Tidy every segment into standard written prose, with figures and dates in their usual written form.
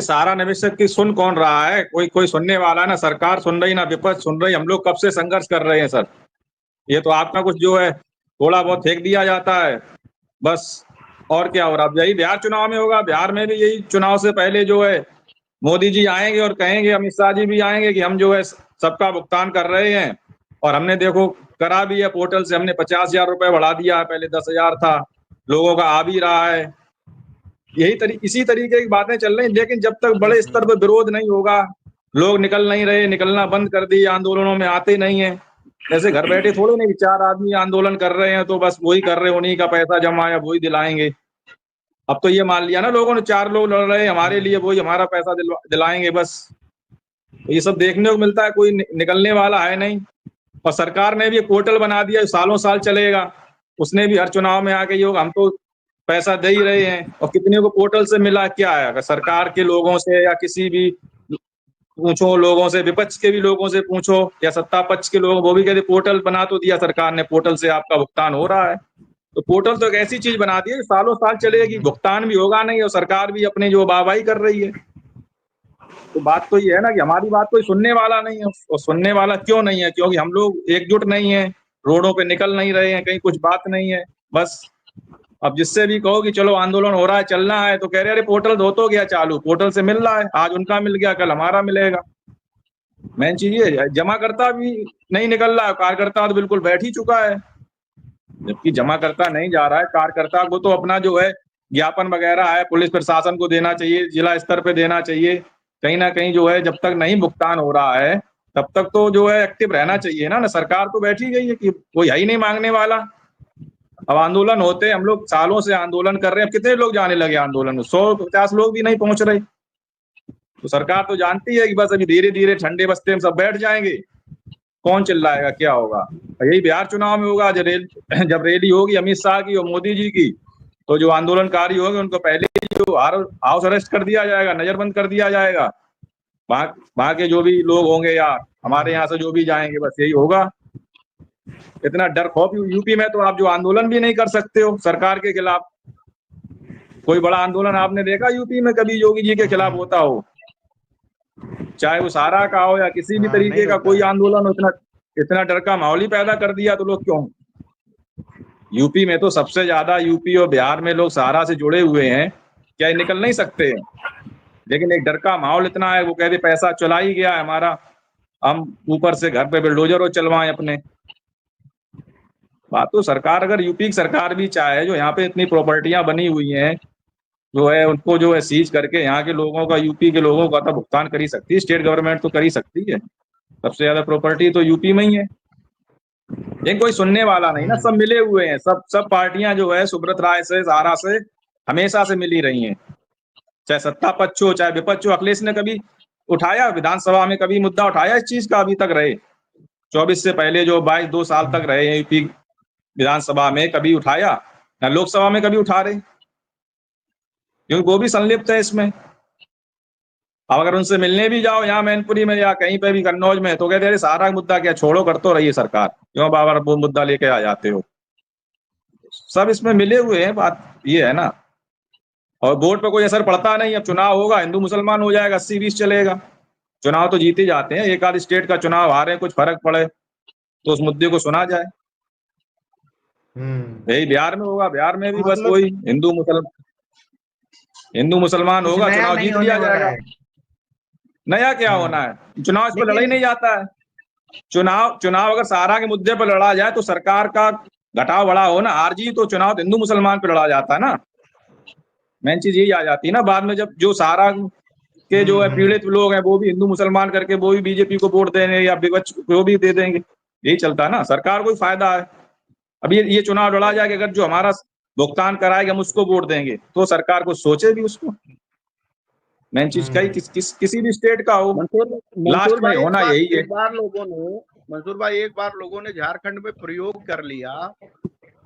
सारा निवेशक की सुन कौन रहा है? कोई कोई सुनने वाला है ना, सरकार सुन रही ना विपक्ष सुन रही। हम लोग कब से संघर्ष कर रहे हैं सर। ये तो आपका कुछ जो है थोड़ा बहुत फेंक दिया जाता है बस। और क्या हो रहा? अब यही बिहार चुनाव में होगा। बिहार में भी यही चुनाव से पहले जो है मोदी जी आएंगे और कहेंगे, अमित शाह जी भी आएंगे कि हम जो है सबका भुगतान कर रहे हैं। और हमने देखो करा भी है, पोर्टल से हमने 50,000 रुपए बढ़ा दिया है, पहले 10,000 था। लोगों का आ भी रहा है। इसी तरीके की बातें चल रही, लेकिन जब तक बड़े स्तर पर विरोध नहीं होगा, लोग निकल नहीं रहे, निकलना बंद कर दिए, आंदोलनों में आते नहीं है। ऐसे घर बैठे थोड़े नहीं, 4 आदमी आंदोलन कर रहे हैं तो बस वही कर रहे हैं, उन्हीं का पैसा जमा है वही दिलाएंगे। अब तो ये मान लिया ना लोगों ने, 4 लोग लड़ रहे हैं हमारे लिए, वही हमारा पैसा दिलाएंगे बस। तो ये सब देखने को मिलता है, कोई निकलने वाला है नहीं। और सरकार ने भी एक पोर्टल बना दिया, सालों साल चलेगा। उसने भी हर चुनाव में आके ये होगा, हम तो पैसा दे ही रहे हैं। और कितने को पोर्टल से मिला, क्या है? अगर सरकार के लोगों से या किसी भी पूछो, लोगों से, विपक्ष के भी लोगों से पूछो या सत्ता पक्ष के लोग, वो भी कहते पोर्टल बना तो दिया सरकार ने, पोर्टल से आपका भुगतान हो रहा है। तो पोर्टल तो एक ऐसी चीज बना दी है सालों साल चलेगी, भुगतान भी होगा नहीं और सरकार भी अपनी जो वाहवाही कर रही है। तो बात तो ये है ना कि हमारी बात कोई सुनने वाला नहीं है। और सुनने वाला क्यों नहीं है? क्योंकि हम लोग एकजुट नहीं है, रोडों पे निकल नहीं रहे हैं, कहीं कुछ बात नहीं है बस। अब जिससे भी कहो कि चलो आंदोलन हो रहा है, चलना है, तो कह रहे अरे पोर्टल हो तो गया चालू, पोर्टल से मिल रहा है, आज उनका मिल गया कल हमारा मिलेगा। मेन चीज ये, जमा करता भी नहीं निकल रहा है, कार्यकर्ता तो बिल्कुल बैठ ही चुका है। जबकि जमा करता नहीं जा रहा है, कार्यकर्ता को तो अपना जो है ज्ञापन वगैरह है पुलिस प्रशासन को देना चाहिए, जिला स्तर पे देना चाहिए। कहीं ना कहीं जो है जब तक नहीं भुगतान हो रहा है तब तक तो जो है एक्टिव रहना चाहिए ना। सरकार तो बैठी गई है कि कोई है ही नहीं मांगने वाला। अब आंदोलन होते, हम लोग सालों से आंदोलन कर रहे हैं, कितने लोग जाने लगे आंदोलन में? 100-50 लोग भी नहीं पहुंच रहे। तो सरकार तो जानती है कि बस अभी धीरे धीरे ठंडे बस्ते में सब बैठ जाएंगे, कौन चिल्लाएगा, क्या होगा। यही बिहार चुनाव में होगा, जब रैली होगी अमित शाह की और मोदी जी की, तो जो आंदोलनकारी होंगे उनको पहले ही जो हाउस अरेस्ट कर दिया जाएगा, नजरबंद कर दिया जाएगा। वहां के जो भी लोग होंगे या हमारे यहाँ से जो भी जाएंगे, बस यही होगा। इतना डर खौफ यूपी में तो आप जो आंदोलन भी नहीं कर सकते हो सरकार के खिलाफ। कोई बड़ा आंदोलन आपने देखा यूपी में कभी योगी जी के खिलाफ होता हो? चाहे वो सारा का हो या किसी भी हाँ, नहीं तरीके का होता कोई है। आंदोलन हो, इतना इतना डर का माहौल ही पैदा कर दिया तो लोग क्यों? यूपी में तो सबसे ज्यादा, यूपी और बिहार में लोग सहारा से जुड़े हुए हैं, क्या ये निकल नहीं सकते? लेकिन एक डर का माहौल इतना है, वो कहते पैसा चला ही गया है हमारा, हम ऊपर से घर पे बिल्डोजर और चलवाएं अपने। बात तो सरकार, अगर यूपी की सरकार भी चाहे, जो यहाँ पे इतनी प्रॉपर्टियां बनी हुई हैं जो है उनको जो है सीज करके यहाँ के लोगों का, यूपी के लोगों का तो भुगतान कर ही सकती है, स्टेट गवर्नमेंट तो कर ही सकती है। सबसे ज्यादा प्रॉपर्टी तो यूपी में ही है। लेकिन कोई सुनने वाला नहीं ना, सब मिले हुए हैं, सब सब पार्टियां जो है सुब्रत राय से, सहारा से हमेशा से मिली रही हैं। चाहे सत्ता पक्ष हो चाहे विपक्ष हो। अखिलेश ने कभी उठाया विधानसभा में, कभी मुद्दा उठाया इस चीज का? अभी तक रहे 24 से पहले जो 22-2 साल तक रहे हैं यूपी विधानसभा में, कभी उठाया? ना लोकसभा में कभी उठा रहे, क्योंकि वो भी संलिप्त है इसमें। अब अगर उनसे मिलने भी जाओ यहाँ मैनपुरी में या कहीं पे भी कन्नौज में, तो कहते अरे सारा मुद्दा क्या छोड़ो, कर तो रही है सरकार, क्यों बार बार वो मुद्दा लेके आ जाते हो? सब इसमें मिले हुए हैं, बात ये है ना। और वोट पे कोई असर पड़ता नहीं। अब चुनाव होगा, हिंदू मुसलमान हो जाएगा, 80-20 चलेगा। चुनाव तो जीते जाते हैं, एक आध स्टेट का चुनाव हारे, कुछ फर्क पड़े तो उस मुद्दे को सुना जाए। यही बिहार में होगा, बिहार में भी बस मतलब वही हिंदू मुसलमान कुछ होगा, नया चुनाव नहीं जीत होने लिया वाला जाएगा। है। नया क्या होना है? चुनाव इस पर लड़ा ही लेकिन नहीं जाता है। चुनाव चुनाव अगर सहारा के मुद्दे पर लड़ा जाए तो सरकार का घटाव बड़ा हो ना, हार जी, तो चुनाव तो हिंदू मुसलमान पर लड़ा जाता है ना। मेन चीज यही आ जाती है ना बाद में, जब जो सहारा के जो है पीड़ित लोग हैं वो भी हिंदू मुसलमान करके वो भी बीजेपी को वोट देंगे या विपक्ष को भी दे देंगे। यही चलता है ना, सरकार को ही फायदा है। अब ये चुनाव लड़ा जाए कि अगर जो हमारा भुगतान कराएगा हम उसको वोट देंगे, तो सरकार को सोचे भी उसको। मेन चीज कहीं किसी भी स्टेट का हो, मंसूर मंसूर लास्ट में भाई होना यही है। मंसूर भाई एक बार लोगों ने झारखंड में प्रयोग कर लिया।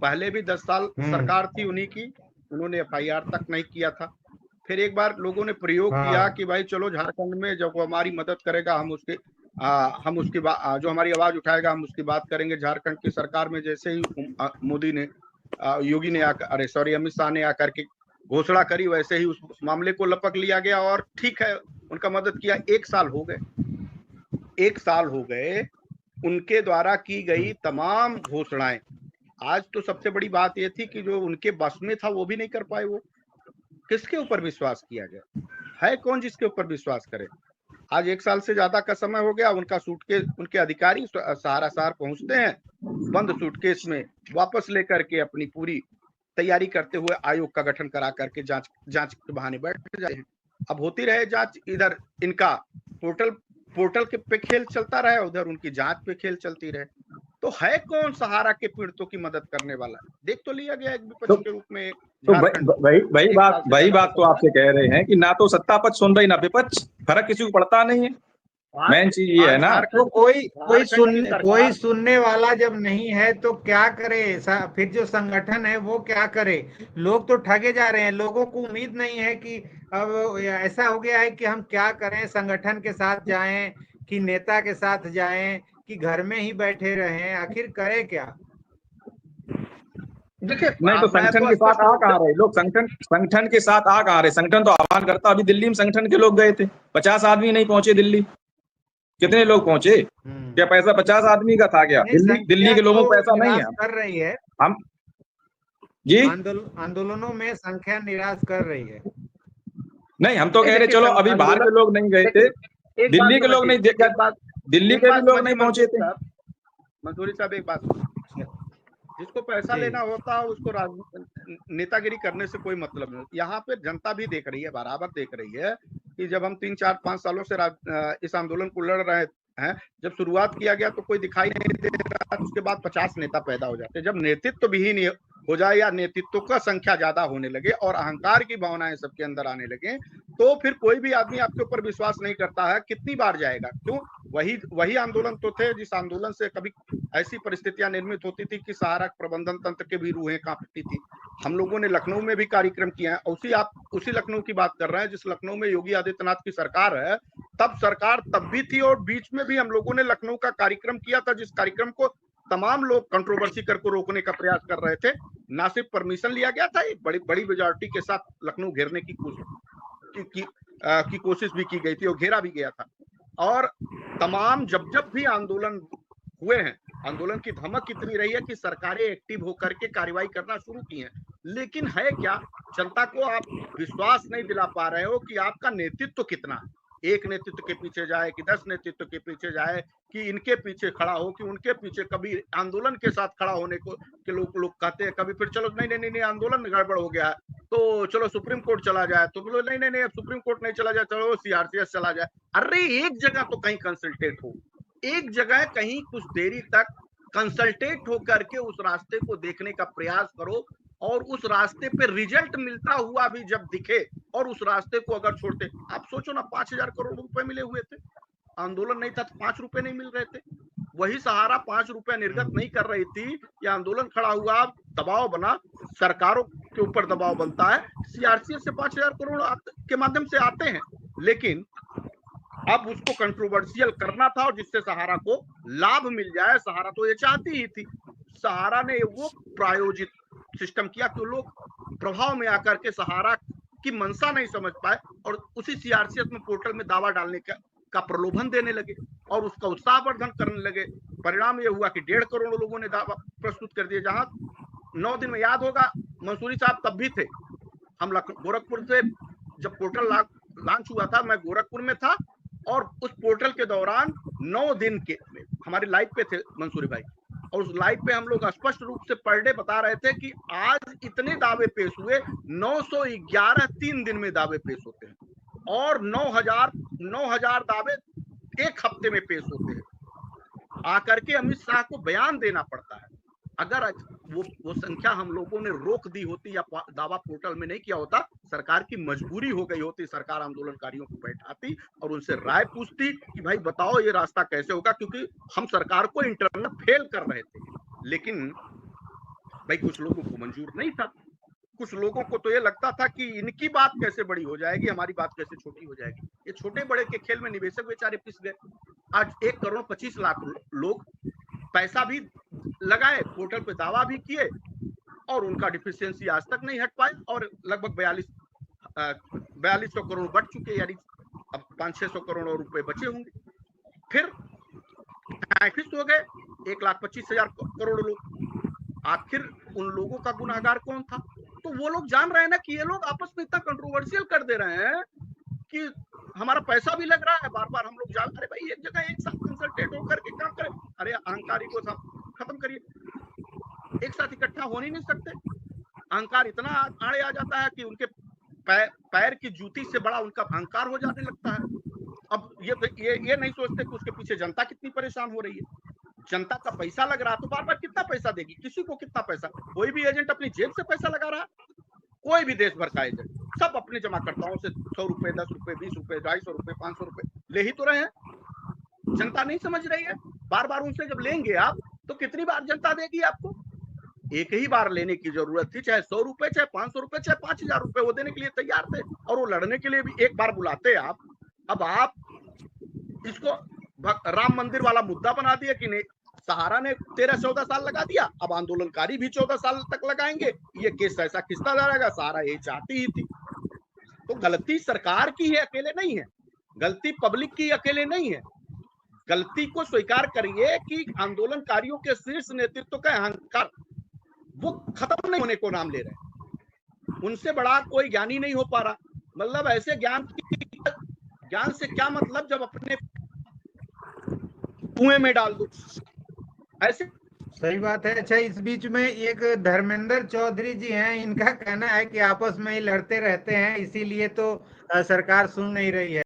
पहले भी 10 साल सरकार थी उन्हीं की, उन्होंने एफआईआर तक नहीं किया था। फिर एक बार लोगों ने प्रयोग किया कि भाई चलो झारखंड में जब वो हमारी मदद करेगा हम उसके जो हमारी आवाज उठाएगा हम उसकी बात करेंगे। झारखंड की सरकार में जैसे ही मोदी ने योगी ने अमित शाह ने आकर के घोषणा करी वैसे ही उस मामले को लपक लिया गया और ठीक है उनका मदद किया। 1 साल हो गए, 1 साल हो गए, उनके द्वारा की गई तमाम घोषणाएं, आज तो सबसे बड़ी बात यह थी कि जो उनके बस में था वो भी नहीं कर पाए। वो किसके ऊपर विश्वास किया गया? है कौन जिसके ऊपर विश्वास करे? आज 1 साल से ज्यादा का समय हो गया, उनका सूटकेस, उनके अधिकारी सहारा शहर पहुंचते हैं, बंद सूटकेस में वापस लेकर के अपनी पूरी तैयारी करते हुए आयोग का गठन करा करके जांच के बहाने बैठ जाए हैं। अब होती रहे जांच, इधर इनका पोर्टल के पे खेल चलता रहे, उधर उनकी जांच पे खेल चलती रहे। तो है कौन सहारा के पीड़ितों की मदद करने वाला? देख तो लिया गया एक विपक्ष के रूप में। तो वही बात तो आपसे कह रहे हैं कि ना तो सत्ता पक्ष सुन रही ना विपक्ष, फर्क किसी को पड़ता नहीं है। मेन चीज ये है ना, तो कोई सुनने वाला जब नहीं है तो क्या करे? फिर जो संगठन है वो क्या करे? लोग तो ठगे जा रहे हैं, लोगों को उम्मीद नहीं है कि अब ऐसा हो गया है कि हम क्या करें, संगठन के साथ जाएं कि नेता के साथ जाएं कि घर में ही बैठे रहें, आखिर करें क्या? देखिए नहीं तो संगठन के साथ आ कहाँ रहे लोग? संगठन के साथ आ कहाँ रहे? संगठन तो आह्वान करता। अभी दिल्ली में संगठन के लोग गए थे, 50 आदमी नहीं पहुंचे दिल्ली। कितने लोग पहुंचे? क्या पैसा 50 आदमी का था क्या? दिल्ली के लोगों को पैसा नहीं है। कर रही है हम जी आंदोलनों में संख्या निराश कर रही है। नहीं, हम तो कह रहे चलो अभी बाहर के लोग नहीं गए थे, दिल्ली के लोग नहीं देखा, दिल्ली के भी लोग नहीं पहुंचे थे। मंसूरी साहब एक बात, जिसको पैसा लेना होता है उसको नेतागिरी करने से कोई मतलब नहीं। यहाँ पे जनता भी देख रही है, बराबर देख रही है कि जब हम 3, 4, 5 सालों से इस आंदोलन को लड़ रहे हैं, जब शुरुआत किया गया तो कोई दिखाई नहीं दे रहा, उसके बाद 50 नेता पैदा हो जाते। जब नेतृत्व विहीन हो जाए या नेतृत्व का संख्या ज्यादा होने लगे और अहंकार की भावनाएं सबके अंदर आने लगे, तो फिर कोई भी आदमी आपके ऊपर विश्वास नहीं करता है। कितनी बार जाएगा? क्यों? वही आंदोलन तो थे जिस आंदोलन से कभी ऐसी परिस्थितियां निर्मित होती थी कि सहारा प्रबंधन तंत्र के भी रूहें कांपती थी। हम लोगों ने लखनऊ में भी कार्यक्रम किया है। उसी लखनऊ की बात कर रहे हैं जिस लखनऊ में योगी आदित्यनाथ की सरकार है। तब सरकार तब भी थी और बीच में भी हम लोगों ने लखनऊ का कार्यक्रम किया था, जिस कार्यक्रम को तमाम लोग कंट्रोवर्सी करके रोकने का प्रयास कर रहे थे। ना सिर्फ परमिशन लिया गया था, एक बड़ी मेजॉरिटी के साथ लखनऊ घेरने की कोशिश भी की गई थी और घेरा भी गया था। और तमाम जब भी आंदोलन हुए हैं, आंदोलन की धमक इतनी रही है कि सरकारें एक्टिव होकर के कार्रवाई करना शुरू की हैं। लेकिन है क्या, जनता को आप विश्वास नहीं दिला पा रहे हो कि आपका नेतृत्व कितना है। एक नेतृत्व के पीछे जाए कि 10 नेतृत्व के पीछे जाए कि इनके पीछे खड़ा हो कि उनके पीछे, कभी आंदोलन के साथ खड़ा होने को के लोग कहते हैं, कभी फिर चलो नहीं आंदोलन गड़बड़ हो गया है तो चलो सुप्रीम कोर्ट चला जाए, तो बोलो नहीं अब सुप्रीम कोर्ट नहीं चला जाए, चलो सीआरपीएफ चला जाए। अरे एक जगह तो कहीं कंसल्टेट हो, एक जगह कहीं कुछ देरी तक कंसल्टेट होकर के उस रास्ते को देखने का प्रयास करो और उस रास्ते पे रिजल्ट मिलता हुआ भी जब दिखे और उस रास्ते को अगर छोड़ते। आप सोचो ना, 5,000 करोड़ रुपए मिले हुए थे, आंदोलन नहीं था तो 5 रुपए नहीं मिल रहे थे। वही सहारा 5 रुपए निर्गत नहीं कर रही थी, या आंदोलन खड़ा हुआ, दबाव बना, सरकारों के ऊपर दबाव बनता है, सीआरपीएफ से 5,000 करोड़ के माध्यम से आते हैं। लेकिन अब उसको कंट्रोवर्शियल करना था और जिससे सहारा को लाभ मिल जाए। सहारा तो ये चाहती ही थी, सहारा ने वो प्रायोजित सिस्टम किया कि लोग प्रभाव में आकर के सहारा की मंशा नहीं समझ पाए और उसी सीआरपीएफ में पोर्टल में दावा डालने का प्रलोभन देने लगे और उसका उत्साहवर्धन करने लगे। परिणाम यह हुआ कि 1.5 करोड़ लोगों ने दावा प्रस्तुत कर दिया। जहां 9 दिन में, याद होगा मंसूरी साहब तब भी थे, हम गोरखपुर से जब पोर्टल लॉन्च हुआ था, मैं गोरखपुर में था और उस पोर्टल के दौरान 9 दिन के हमारे लाइव पे थे मंसूरी भाई, और उस लाइव पे हम लोग स्पष्ट रूप से पर डे बता रहे थे कि आज इतने दावे पेश हुए, 911 3 दिन में दावे पेश होते हैं और 9,000 दावे 1 हफ्ते में पेश होते हैं। आकर के अमित शाह को बयान देना पड़ता है। अगर वो संख्या हम लोगों ने रोक दी होती या दावा पोर्टल में नहीं किया होता, सरकार की मजबूरी हो गई होती, सरकार आंदोलनकारियों को बैठाती और उनसे राय पूछती कि भाई बताओ ये रास्ता कैसे होगा, क्योंकि हम सरकार को इंटरनल फेल कर रहे थे। लेकिन भाई कुछ लोगों को मंजूर नहीं था, कुछ लोगों को तो ये लगता था कि इनकी बात कैसे बड़ी हो जाएगी, हमारी बात कैसे छोटी हो जाएगी। ये छोटे बड़े के खेल में निवेशक बेचारे पिस गए। आज 1,25,00,000 लोग पैसा भी लगाए, पोर्टल पे दावा भी किए और उनका डिफिशियंसी आज तक नहीं हट पाए और लगभग 4200 करोड़ बढ़ चुके, यानी अब 500-600 करोड़ और रुपए बचे होंगे। फिर टैक्स हो गए 1,25,000 करोड़ लोग। आखिर उन लोगों का गुनाहगार कौन था? तो वो लोग जान रहे हैं ना कि ये लोग आपस में इतना कंट्रोवर्शियल कर दे रहे हैं कि हमारा पैसा भी लग रहा है, बार बार हम लोग जान, अरे भाई एक जगह एक साथ कंसल्टेट होकर के काम करें। अरे अहंकारी को खत्म करिए, एक साथ इकट्ठा हो नहीं सकते। अहंकार इतना आड़े आ जाता है कि उनके पैर की जूती से बड़ा उनका अहंकार हो जाने लगता है। अब ये नहीं सोचते कि उसके पीछे जनता कितनी परेशान हो रही है। जनता का पैसा लग रहा है तो बार बार कितना पैसा देगी, किसी को कितना पैसा? कोई भी एजेंट अपनी जेब से पैसा लगा रहा है? कोई भी देश भर का एजेंट सब अपने जमाकर्ताओं से 100 रुपए, 10 रुपए, 20 रुपए, 250 रुपए, 500 रुपए ले ही तो रहे हैं। जनता नहीं समझ रही है। बार बार उनसे जब लेंगे आप तो कितनी बार जनता देगी आपको? एक ही बार लेने की जरूरत थी, चाहे 100 रुपए, चाहे 500 रुपए, चाहे 5,000 रुपए, वो देने के लिए तैयार थे और वो लड़ने के लिए भी एक बार बुलाते आप। अब आप इसको राम मंदिर वाला मुद्दा बना दिया कि नहीं, सहारा ने 13-14 साल लगा दिया, अब आंदोलनकारी भी 14 साल तक लगाएंगे, ये केस ऐसा खिसता जा रहेगा। सहारा यही चाहती ही थी। तो गलती सरकार की है, अकेले नहीं है, गलती पब्लिक की अकेले नहीं है। गलती को स्वीकार करिए कि आंदोलनकारियों के शीर्ष नेतृत्व का अहंकार वो खत्म नहीं होने को नाम ले रहे हैं। उनसे बड़ा कोई ज्ञानी नहीं हो पा रहा। मतलब ऐसे ज्ञान से क्या मतलब जब अपने कुएं में डाल दो ऐसे। सही बात है। अच्छा, इस बीच में एक धर्मेंद्र चौधरी जी हैं, इनका कहना है कि आपस में ही लड़ते रहते हैं, इसीलिए तो सरकार सुन नहीं रही है।